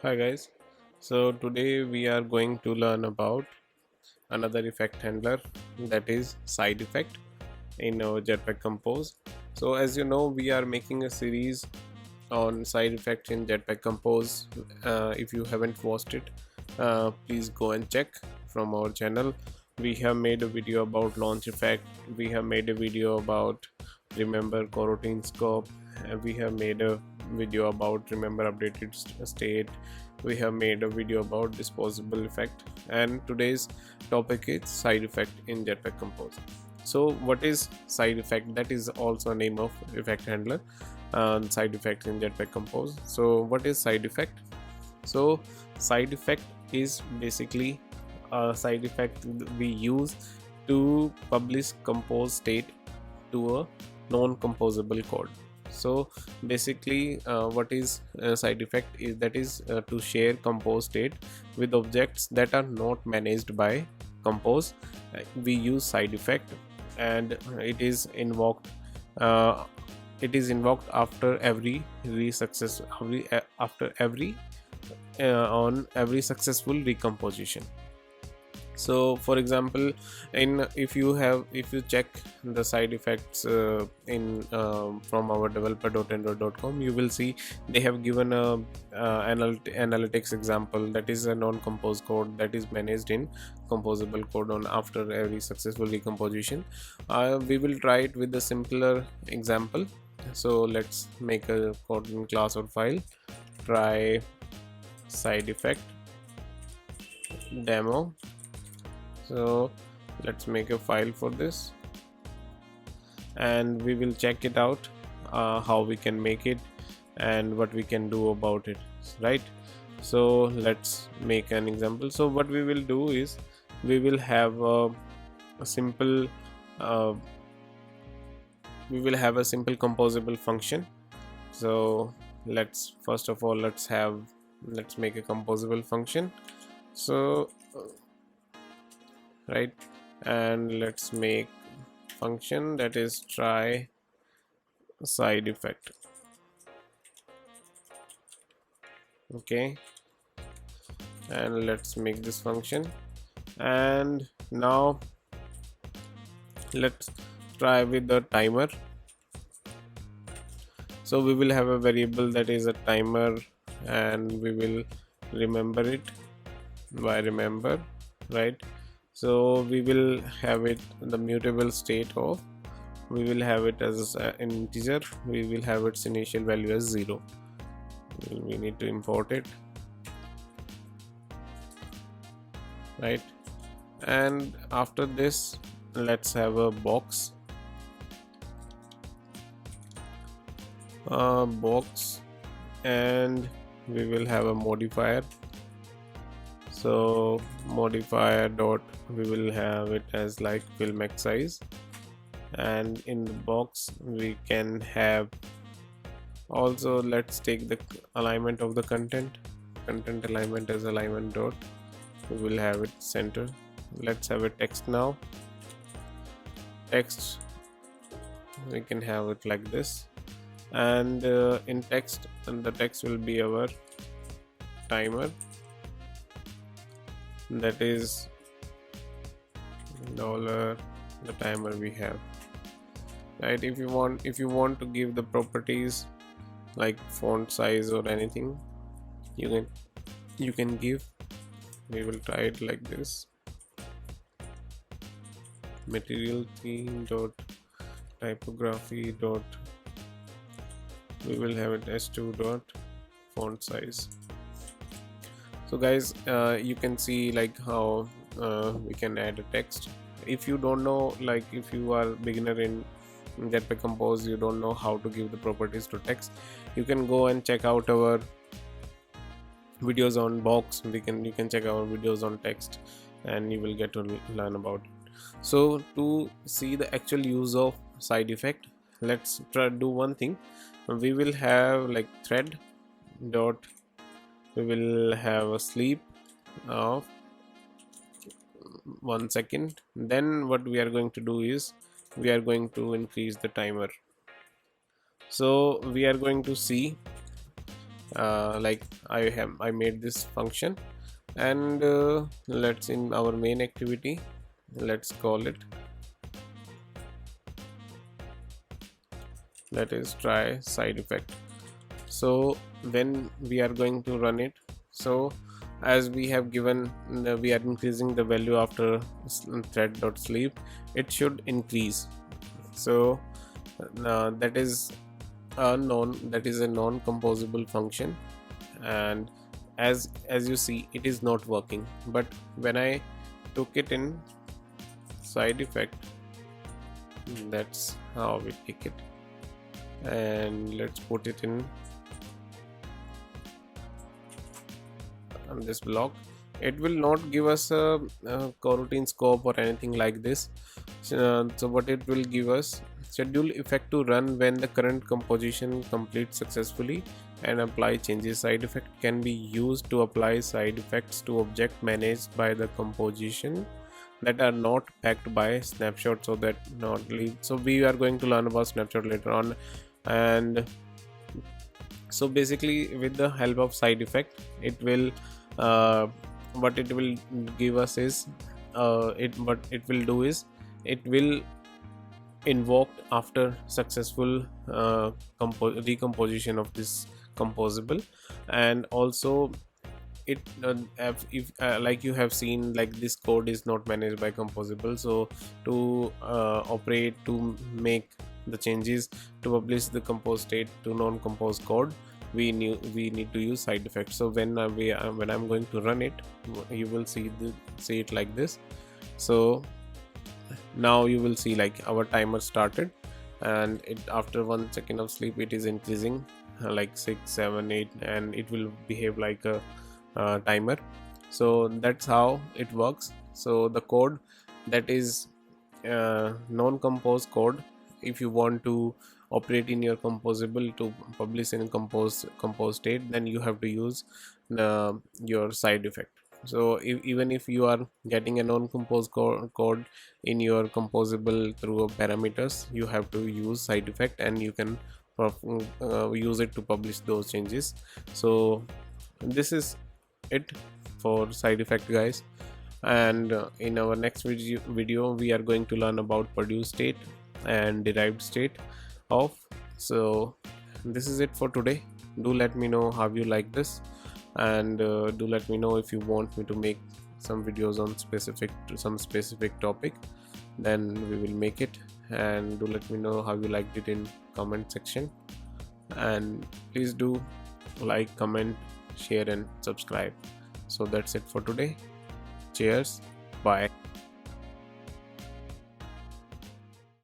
Hi guys, so today we are going to learn about another effect handler, that is side effect in our Jetpack-Compose. So as you know, we are making a series on side effect in Jetpack-Compose. If you haven't watched it, please go and check from our channel. We have made a video about launch effect, we have made a video about remember coroutine scope, we have made a video about remember updated state, we have made a video about disposable effect, and today's topic is side effect in Jetpack-Compose. So what is side effect? That is also a name of effect handler, side effects in Jetpack-Compose. So what is side effect? So side effect is basically a side effect we use to publish compose state to a non-composable code. So basically what is side effect is that is to share compose state with objects that are not managed by compose. We use side effect, and it is invoked uh, after every on every successful recomposition. So for example, in if you check the side effects in from our developer.android.com, you will see they have given a analytics example, that is a non-compose code that is managed in composable code on after every successful recomposition. We will try it with a simpler example. So let's make a code class or file, try side effect demo. So let's make a file for this, and we will check it out, how we can make it and what we can do about it, right? So let's make an example. So what we will do is we will have a simple uh, composable function. So let's first of all let's make a composable function. So right, and let's make function that is try side effect. Okay, and let's make this function, and now let's try with the timer. So we will have a variable that is a timer, and we will remember it by remember, right? So we will have it the mutable state of, we will have it as an integer, we will have its initial value as 0. We need to import it, right? And after this let's have a box, and we will have a modifier. So modifier dot, we will have it as like fill max size, and in the box we can have also, let's take the alignment of the content alignment as alignment dot, we will have it center. Let's have a text now. Text, we can have it like this, and in text, and the text will be our timer, that is dollar the timer we have, right? If you want to give the properties like font size or anything, you can give. We will try it like this, material theme dot typography dot, we will have it s2 dot font size. So guys, you can see like how we can add a text. If you don't know, like if you are beginner in Jetpack-Compose, you don't know how to give the properties to text, you can go and check out our videos on box. You can check our videos on text, and you will get to learn about it. So to see the actual use of side effect, let's try do one thing. We will have like thread dot, we will have a sleep of 1 second. Then what we are going to do is we are going to increase the timer. So we are going to see like I made this function, and let's, in our main activity, let's call it, that is try side effect. So when we are going to run it, so as we have given, we are increasing the value after thread.sleep, it should increase. So that is a non-composable function, and as you see, it is not working. But when I took it in side effect, that's how we take it, and let's put it in this block. It will not give us a coroutine scope or anything like this. So what it will give us, schedule effect to run when the current composition completes successfully and apply changes. Side effect can be used to apply side effects to object managed by the composition that are not packed by snapshot, so that not leave. So we are going to learn about snapshot later on. And so basically, with the help of side effect, it will what it will give us is what it will do is, it will invoke after successful recomposition of this composable. And also it if like you have seen, like this code is not managed by composable, so to operate, to make the changes, to publish the compose state to non-compose code, we need to use side effect. So when I'm going to run it, you will see it like this. So now you will see, like, our timer started, and it, after 1 second of sleep, it is increasing like 6, 7, 8, and it will behave like a timer. So that's how it works. So the code that is non-compose code, if you want to operate in your composable to publish in compose state, then you have to use your side effect. So even if you are getting a non-compose code in your composable through parameters, you have to use side effect, and you can use it to publish those changes. So this is it for side effect, guys. And in our next video we are going to learn about produced state and derived state of. So this is it for today. Do let me know how you like this, and do let me know if you want me to make some videos on some specific topic, then we will make it. And do let me know how you liked it in comment section, and please do like, comment, share and subscribe. So that's it for today. Cheers, bye.